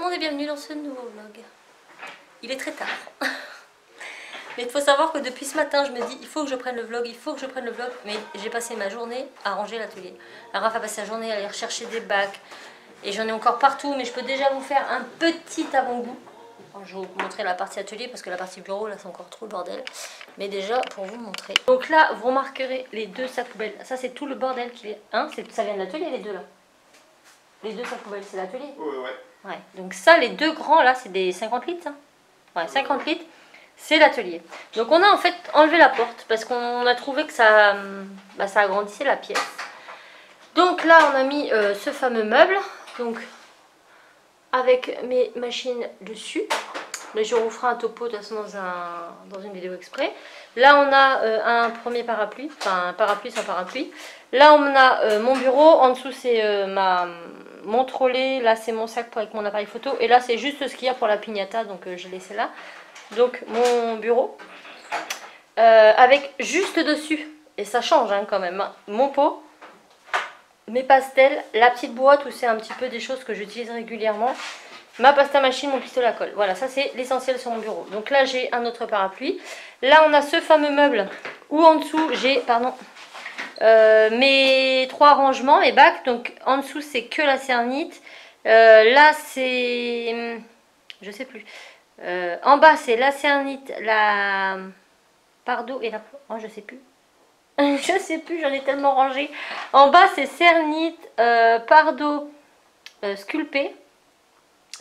monde et bienvenue dans ce nouveau vlog. Il est très tard. Mais il faut savoir que depuis ce matin, je me dis il faut que je prenne le vlog, il faut que je prenne le vlog. Mais j'ai passé ma journée à ranger l'atelier. La Raph a passé sa journée à aller rechercher des bacs. Et j'en ai encore partout, mais je peux déjà vous faire un petit avant-goût. Je vais vous montrer la partie atelier parce que la partie bureau, là, c'est encore trop le bordel. Mais déjà, pour vous montrer. Donc là, vous remarquerez les deux sacs poubelles. Ça, c'est tout le bordel qui est... Hein, ça vient de l'atelier, les deux là. Les deux sacs poubelles, c'est l'atelier. Ouais. Donc ça, les deux grands là, c'est des 50 litres. Ça. Ouais, 50 litres, c'est l'atelier. Donc on a en fait enlevé la porte parce qu'on a trouvé que ça, ça agrandissait la pièce. Donc là, on a mis ce fameux meuble. Donc avec mes machines dessus. Mais je vous ferai un topo de toute façon dans une vidéo exprès. Là, on a un premier parapluie. Enfin, un parapluie sans parapluie. Là, on a mon bureau. En dessous, c'est mon trolley. Là, c'est mon sac avec mon appareil photo. Et là, c'est juste ce qu'il y a pour la piñata. Donc, j'ai laissé là. Donc, mon bureau. Avec juste dessus. Et ça change hein, quand même. Hein, mon pot. Mes pastels. La petite boîte où c'est un petit peu des choses que j'utilise régulièrement. Ma pasta machine, mon pistolet à colle. Voilà, ça c'est l'essentiel sur mon bureau. Donc là, j'ai un autre parapluie. Là, on a ce fameux meuble où en dessous, j'ai, mes trois rangements, mes bacs. Donc en dessous, c'est que la cernite. Là, c'est... Je sais plus. En bas, c'est la cernite, la Pardo et la... Oh, je sais plus. Je sais plus, j'en ai tellement rangé. En bas, c'est cernite, Pardo, sculpté.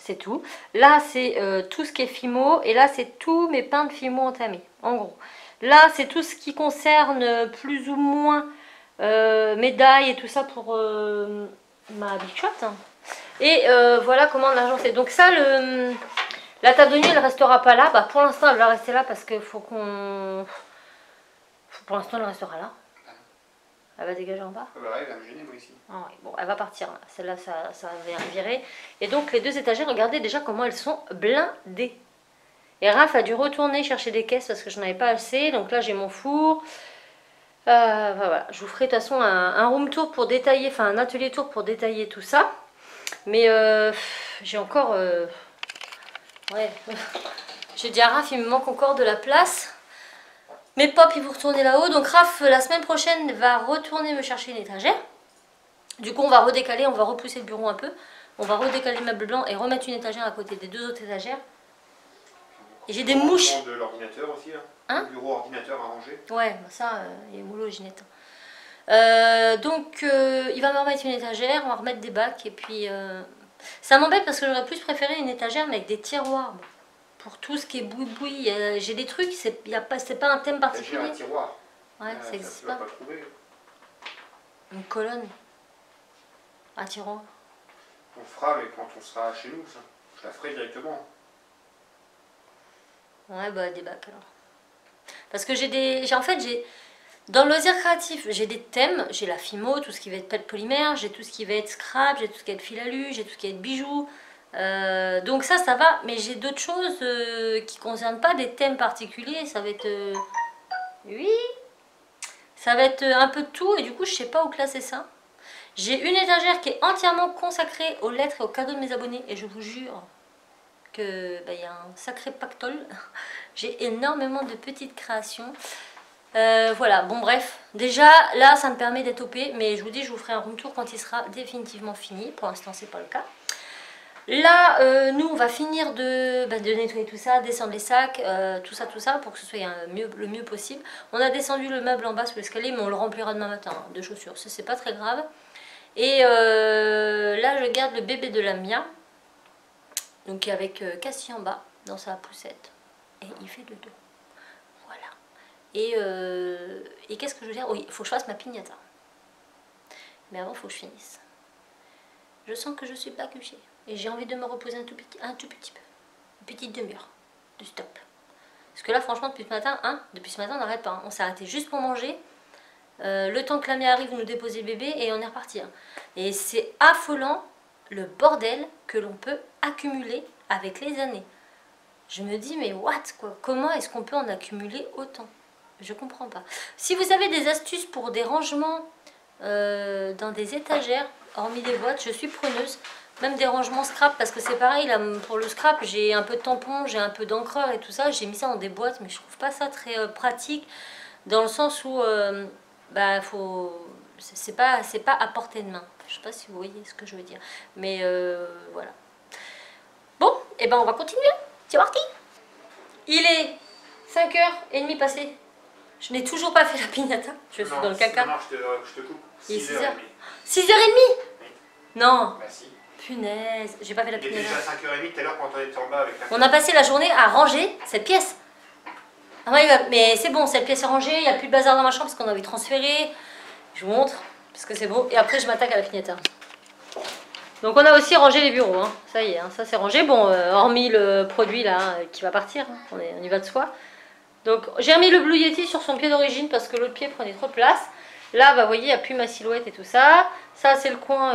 C'est tout. Là, c'est tout ce qui est Fimo. Et là, c'est tous mes peints de Fimo entamés. En gros. Là, c'est tout ce qui concerne plus ou moins médailles et tout ça pour ma Big Shot. Et voilà comment on a agencé. Donc ça, la table de nuit, elle ne restera pas là. Bah, pour l'instant, elle va rester là parce qu'il faut qu'on... Pour l'instant, elle restera là. Elle va dégager en bas. Ah bah ouais, elle va me gêner moi ici. Ah ouais, bon, elle va partir. Celle-là, ça va virer. Et donc, les deux étagères, regardez déjà comment elles sont blindées. Et Raph a dû retourner chercher des caisses parce que je n'en avais pas assez. Donc là, j'ai mon four. Voilà. Je vous ferai de toute façon un room tour pour détailler, enfin un atelier tour pour détailler tout ça. Mais j'ai encore... Ouais. J'ai dit à Raph, il me manque encore de la place. Mais Pop, il vous retourner là-haut. Donc Raph, la semaine prochaine, va retourner me chercher une étagère. Du coup, on va redécaler, on va repousser le bureau un peu. On va redécaler le meuble blanc et remettre une étagère à côté des deux autres étagères. Et j'ai des mouches. De l'ordinateur aussi, là. Hein? Le bureau ordinateur à ranger. Ouais, bah ça, il est moulot, Ginette. Donc, il va me remettre une étagère, on va remettre des bacs. Et puis, ça m'embête parce que j'aurais plus préféré une étagère, mais avec des tiroirs. Bon. Pour tout ce qui est boui-boui, j'ai des trucs, c'est pas un thème particulier. J'ai un tiroir. Ouais, ça n'existe pas. Trouver. Une colonne. Un tiroir. On fera, mais quand on sera chez nous, ça. Je la ferai directement. Ouais, bah des bacs alors. Parce que dans le loisir créatif, j'ai des thèmes. J'ai la Fimo, tout ce qui va être pelle polymère, j'ai tout ce qui va être scrap, j'ai tout ce qui va être fil à lu, j'ai tout ce qui va être bijoux. Donc ça va, mais j'ai d'autres choses qui ne concernent pas des thèmes particuliers. Ça va être oui, ça va être un peu de tout et du coup je sais pas où classer ça. J'ai une étagère qui est entièrement consacrée aux lettres et aux cadeaux de mes abonnés et je vous jure que y a un sacré pactole. J'ai énormément de petites créations. Voilà, bon bref, déjà là ça me permet d'être OP, mais je vous dis je vous ferai un room tour quand il sera définitivement fini. Pour l'instant c'est pas le cas. Là, nous, on va finir de nettoyer tout ça, descendre les sacs, tout ça, pour que ce soit le mieux possible. On a descendu le meuble en bas sous l'escalier, mais on le remplira demain matin, hein, de chaussures. Ça, c'est pas très grave. Et là, je garde le bébé de la Mia, donc avec Cassie en bas, dans sa poussette. Et il fait le dos. Voilà. Et qu'est-ce que je veux dire? Oui, il faut que je fasse ma piñata. Mais avant, il faut que je finisse. Je sens que je suis pas couchée. Et j'ai envie de me reposer un tout petit peu. Une petite demi-heure de stop. Parce que là, franchement, depuis ce matin, on n'arrête pas. Hein. On s'est arrêté juste pour manger. Le temps que la mère arrive, nous déposer le bébé et on est reparti. Hein. Et c'est affolant le bordel que l'on peut accumuler avec les années. Je me dis, mais what quoi? Comment est-ce qu'on peut en accumuler autant? Je comprends pas. Si vous avez des astuces pour des rangements dans des étagères, hormis des boîtes, je suis preneuse. Même des rangements scrap, parce que c'est pareil, là, pour le scrap, j'ai un peu de tampons, j'ai un peu d'encreur et tout ça. J'ai mis ça dans des boîtes, mais je trouve pas ça très pratique, dans le sens où, bah, c'est pas à portée de main. Je sais pas si vous voyez ce que je veux dire. Mais voilà. Bon, et ben on va continuer. C'est parti. Il est 5h30 passé. Je n'ai toujours pas fait la piñata. Je suis dans le caca. Non, je te coupe. Il est 6h30. 6h30. Oui. Non. Bah si. Punaise, j'ai pas fait la Il était piñata. déjà 5h30 tout à l'heure quand on était en bas avec la... On a passé la journée à ranger cette pièce. Ah ouais, mais c'est bon, cette pièce est rangée, il n'y a plus de bazar dans ma chambre parce qu'on avait transféré. Je vous montre, parce que c'est beau. Et après, je m'attaque à la piñata. Donc on a aussi rangé les bureaux, hein. Ça y est, hein, ça c'est rangé. Bon, hormis le produit là qui va partir, hein. On y va de soi. Donc j'ai remis le Blue Yeti sur son pied d'origine parce que l'autre pied prenait trop de place. Là, bah, vous voyez, il n'y a plus ma silhouette et tout ça. Ça c'est le coin,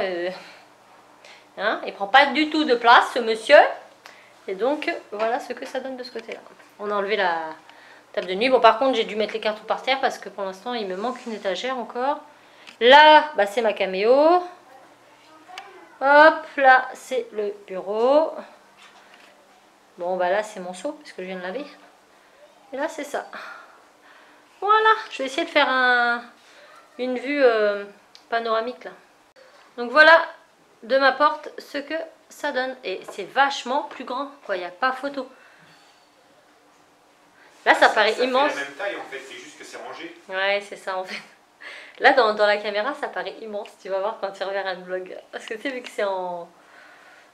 hein, il prend pas du tout de place ce monsieur. Et donc voilà ce que ça donne de ce côté-là. On a enlevé la table de nuit. Bon, par contre, j'ai dû mettre les cartons par terre parce que pour l'instant, il me manque une étagère encore. Là, bah, c'est ma caméo. Hop, là, c'est le bureau. Bon, bah là, c'est mon seau, parce que je viens de laver. Et là, c'est ça. Voilà, je vais essayer de faire une vue panoramique, là. Donc voilà, de ma porte, ce que ça donne. Et c'est vachement plus grand, quoi, il n'y a pas photo. Là, ça paraît immense. C'est la même taille, en fait, c'est juste que c'est rangé. Ouais, c'est ça, en fait. Là, dans la caméra, ça paraît immense. Tu vas voir quand tu reverras le vlog. Parce que tu sais, vu que c'est en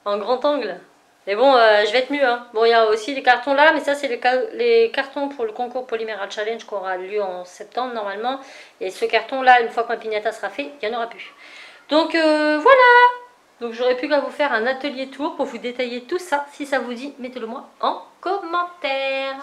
grand angle. Mais bon, je vais être mieux. Hein. Bon, il y a aussi les cartons là. Mais ça, c'est les cartons pour le concours Polymera Challenge qui aura lieu en septembre, normalement. Et ce carton-là, une fois que ma piñata sera fait, il n'y en aura plus. Donc, voilà. Donc, j'aurais pu vous faire un atelier tour pour vous détailler tout ça. Si ça vous dit, mettez-le moi en commentaire.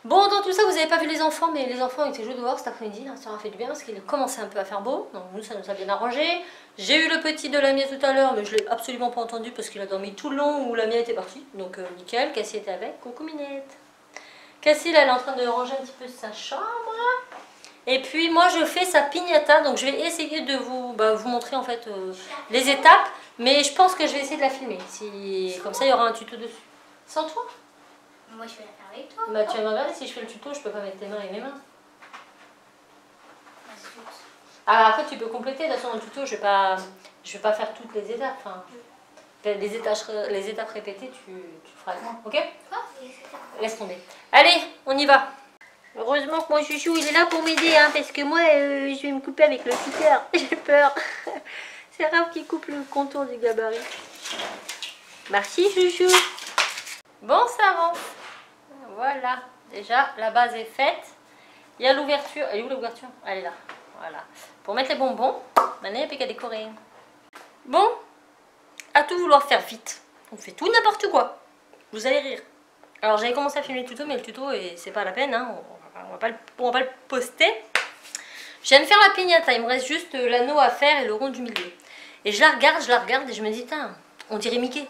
Bon, dans tout ça, vous n'avez pas vu les enfants, mais les enfants étaient joués dehors cet après-midi, ça leur a fait du bien parce qu'il commençait un peu à faire beau, donc nous, ça nous a bien arrangé. J'ai eu le petit de Lamia tout à l'heure, mais je ne l'ai absolument pas entendu parce qu'il a dormi tout le long où Lamia était partie, donc nickel. Cassie était avec, coucou Minette. Cassie, là, elle est en train de ranger un petit peu sa chambre. Et puis moi, je fais sa piñata, donc je vais essayer de vous montrer en fait les étapes, mais je pense que je vais essayer de la filmer, comme ça il y aura un tuto dessus. Sans toi? Moi je vais la faire avec toi. Bah tu vas me regarder, si je fais le tuto, je peux pas mettre tes mains et mes mains. Ah, après tu peux compléter, de toute façon dans le tuto je vais pas faire toutes les étapes. Enfin, les étapes répétées, tu feras avec moi, ok? Laisse tomber. Allez, on y va. Heureusement que mon chouchou il est là pour m'aider, hein, parce que moi je vais me couper avec le cutter. J'ai peur. C'est rare qu'il coupe le contour du gabarit. Merci chouchou. Bon, ça avance. Voilà, déjà la base est faite. Il y a l'ouverture. Elle est où l'ouverture? Elle est là. Voilà. Pour mettre les bonbons. Maintenant, il n'y a plus qu'à décorer. Bon, à tout vouloir faire vite. On fait tout n'importe quoi. Vous allez rire. Alors, j'avais commencé à filmer le tuto, mais le tuto, c'est pas la peine. Hein. On va pas le poster. J'aime faire la piñata. Il me reste juste l'anneau à faire et le rond du milieu. Et je la regarde et je me dis, tiens, on dirait Mickey.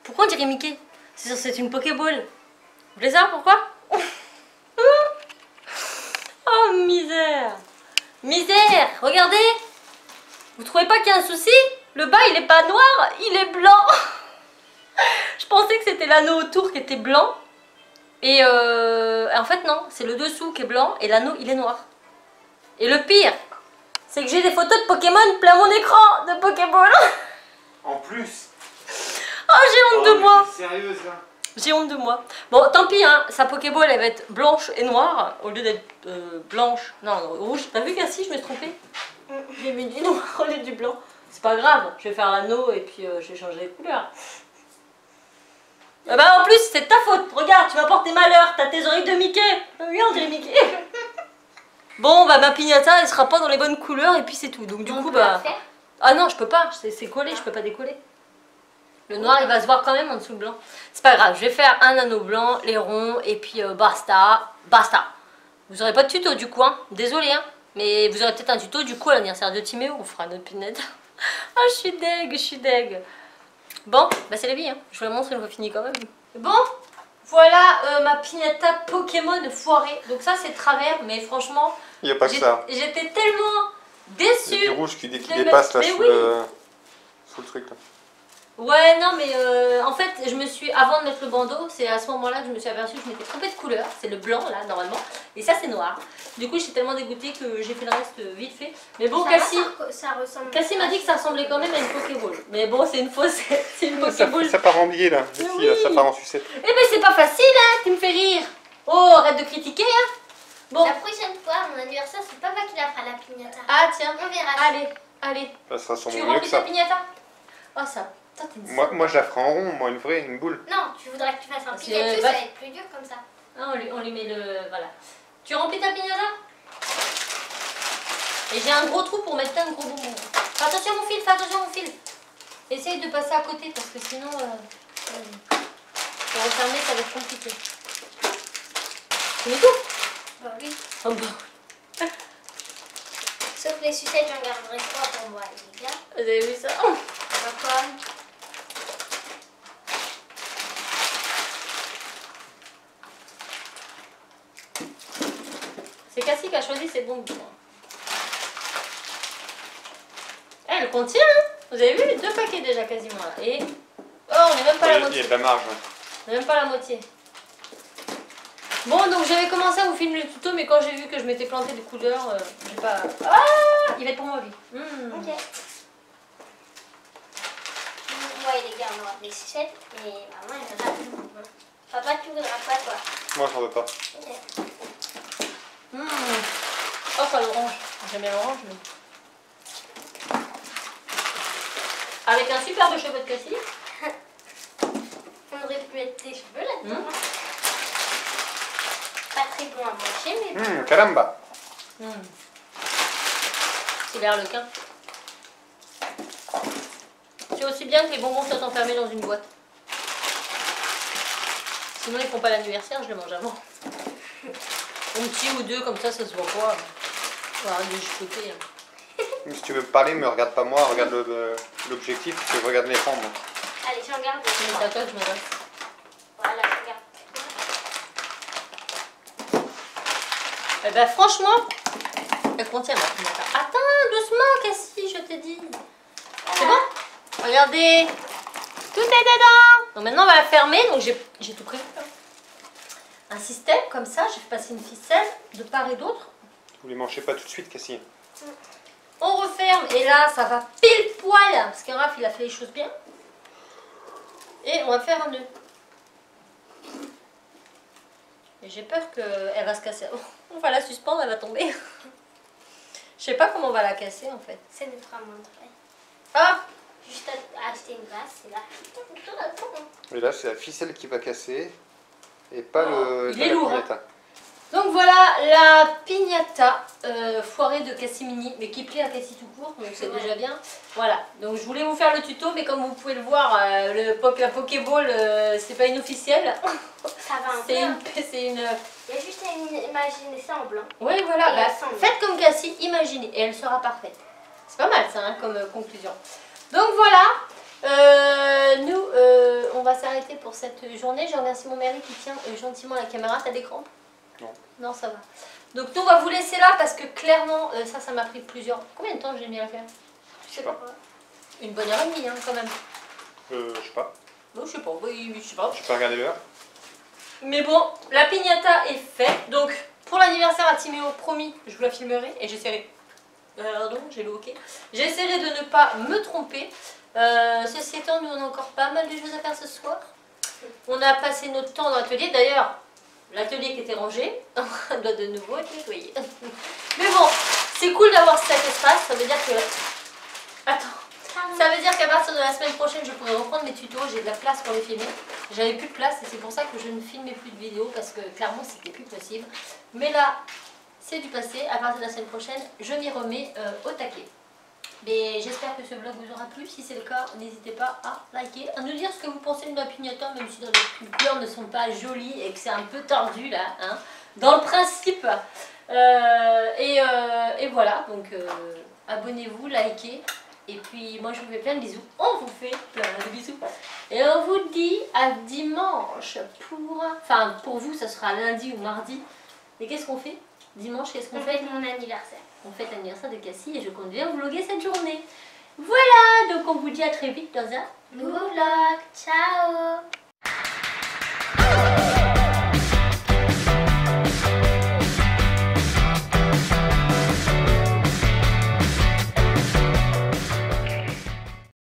Pourquoi on dirait Mickey? C'est une Pokéball. Vous voulez savoir pourquoi? Oh misère. Misère. Regardez. Vous trouvez pas qu'il y a un souci? Le bas il est pas noir, il est blanc. Je pensais que c'était l'anneau autour qui était blanc. Et en fait non, c'est le dessous qui est blanc et l'anneau il est noir. Et le pire, c'est que j'ai des photos de Pokémon plein mon écran de Pokéball. En plus. Oh j'ai honte de moi. Sérieuse là. J'ai honte de moi. Bon, tant pis, hein, sa Pokéball elle va être blanche et noire au lieu d'être blanche. Non, rouge. T'as vu Cassie, je me suis trompée. J'ai mis du noir au lieu du blanc. C'est pas grave, je vais faire l'anneau et puis je vais changer les couleurs. Bah en plus, c'est de ta faute. Regarde, tu m'apportes des malheurs. T'as tes oreilles de Mickey. Oui, on dirait Mickey. Bon, bah ma piñata elle sera pas dans les bonnes couleurs et puis c'est tout. Donc du coup, bah. Ah non, je peux pas. C'est collé, je peux pas décoller. Le noir il va se voir quand même en dessous le blanc. C'est pas grave, je vais faire un anneau blanc, les ronds et puis basta. Vous aurez pas de tuto du coup, hein. Désolé, hein. Mais vous aurez peut-être un tuto du coup à l'anniversaire de Timéo, on fera notre pinette. Ah, je suis deg. Bon, bah c'est la vie, hein. Je vous la montre une fois fini quand même. Bon, voilà ma piñata Pokémon foirée. Donc ça c'est travers, mais franchement, il n'y a pas que ça. J'étais tellement déçue. Il y a du rouge qui dépasse là sous le truc là. Ouais, non, mais en fait, avant de mettre le bandeau, c'est à ce moment-là que je me suis aperçue que je m'étais trompée de couleur. C'est le blanc, là, normalement. Et ça, c'est noir. Du coup, j'étais tellement dégoûtée que j'ai fait le reste vite fait. Mais bon, Ça ressemble. Cassie m'a dit que ça ressemblait quand même à une Pokéball. Mais bon, c'est une fausse. C'est une Ça, Pokéball. ça part en billet là. Oui. Si, là, ça part en sucette. Eh ben, c'est pas facile, hein. Tu me fais rire. Oh, arrête de critiquer, hein. Bon. La prochaine fois, à mon anniversaire, c'est papa qui la fera la piñata. Ah, tiens. On verra. Allez. Ça sera sûrement Tu mieux que remplis ta ça. piñata? Oh, ça. Toi, t'es une Moi, je la ferai en rond, moi, une vraie, une boule. Non, tu voudrais que tu fasses un Parce que, Pikachu, bah- ça va être plus dur comme ça. Ah, on lui met le... Voilà. Tu remplis ta piñata? Et j'ai un gros trou pour mettre plein de gros bonbons. Fais attention à mon fil, fais attention à mon fil. Essaye de passer à côté parce que sinon... pour refermer, ça va être compliqué. Tu mets tout? Bah oui. Oh bon. Sauf les sucettes, j'en garderai 3 pour moi, les gars. Vous avez vu ça? Oh. Pourquoi? C'est Cassie qui a choisi ses bonbons. Elle contient, hein. Vous avez vu? 2 paquets déjà quasiment là. Et... Oh, on n'est même pas à la Il y moitié. a de la marge. Ouais. On n'est même pas à la moitié. Bon, donc j'avais commencé à vous filmer le tuto, mais quand j'ai vu que je m'étais plantée de couleurs, j'ai pas... Ah, il va être pour moi, lui. Ok. Ouais, les gars, on aura des sucettes, mais maman, elle va pas. Papa, tu voudras pas, toi? Moi, j'en veux pas. Ok. Oh, pas l'orange. J'aime bien l'orange, mais... Avec un superbe cheveu de Cassie. On aurait pu mettre tes cheveux là-dedans. Pas très bon à manger, mais Caramba. C'est l'arlequin. C'est aussi bien que les bonbons soient enfermés dans une boîte. Sinon, ils font pas l'anniversaire, je les mange avant. Un petit ou deux, comme ça se voit pas. Voilà, de chipoter. Si tu veux me parler, me regarde pas moi, regarde l'objectif, tu peux regarder l'écran. Moi. allez, j'en garde. C'est à toi que je m'adresse. Voilà, regarde. Eh ben, franchement, elle contient ma piñata. Attends, doucement, Cassie, je t'ai dit. C'est bon? Regardez, tout est dedans. Donc maintenant, on va la fermer. Donc j'ai tout prévu. Un système comme ça, j'ai fait passer une ficelle de part et d'autre. Vous les mangez pas tout de suite, Cassie. On referme et là, ça va pile poil parce qu'un Raph, il a fait les choses bien. Et on va faire un nœud. Et j'ai peur qu'elle va se casser. On va la suspendre, elle va tomber. Je sais pas comment on va la casser en fait. C'est notre amande. Ah! Juste à acheter une base, c'est là. Et là, c'est la ficelle qui va casser. Et pas il est lourd, piñata. Donc voilà la piñata foirée de Cassimini, mais qui plaît à Cassie tout court, donc c'est déjà bien. Voilà, donc je voulais vous faire le tuto, mais comme vous pouvez le voir, la Pokéball, c'est pas une officielle. Ça va un peu. C'est hein. une... Il y a juste à imaginer ça en blanc. Oui, voilà, Et bah, elle semble. faites comme Cassie, imaginez, et elle sera parfaite. C'est pas mal ça, hein, comme conclusion. Donc voilà, nous, on va s'arrêter pour cette journée. Je remercie mon mari qui tient gentiment la caméra. T'as des crampes? Non. Non, ça va. Donc nous, on va vous laisser là parce que clairement, ça m'a pris plusieurs... Combien de temps j'ai mis à faire? Je sais pas. Une bonne heure et demie, hein, quand même. Je sais pas. Bon, je sais pas, oui, je sais pas. Je peux regarder l'heure. Mais bon, la piñata est faite. Donc, pour l'anniversaire à Timéo, promis, je vous la filmerai et j'essaierai... Pardon, j'ai le hockey. J'essaierai de ne pas me tromper. Ceci étant, nous on a encore pas mal de choses à faire ce soir. On a passé notre temps dans l'atelier. D'ailleurs, l'atelier qui était rangé doit de nouveau être nettoyé. Mais bon, c'est cool d'avoir cet espace. Ça veut dire que... Attends. Ça veut dire qu'à partir de la semaine prochaine, je pourrai reprendre mes tutos. J'ai de la place pour les filmer. J'avais plus de place et c'est pour ça que je ne filmais plus de vidéos parce que clairement, c'était plus possible. Mais là... c'est du passé, à partir de la semaine prochaine, je m'y remets au taquet. Mais j'espère que ce vlog vous aura plu. Si c'est le cas, n'hésitez pas à liker, à nous dire ce que vous pensez de ma piñata, même si les couleurs ne sont pas jolies et que c'est un peu tordu là, hein, dans le principe. Et voilà, donc abonnez-vous, likez. Et puis moi je vous fais plein de bisous. On vous fait plein de bisous. Et on vous dit à dimanche pour... Enfin pour vous ça sera lundi ou mardi. Et qu'est-ce qu'on fait? Dimanche, qu'est-ce qu'on fait? Mon anniversaire. On fête l'anniversaire de Cassie et je compte bien vlogger cette journée. Voilà, donc on on vous dit à très vite dans un nouveau vlog. Ciao.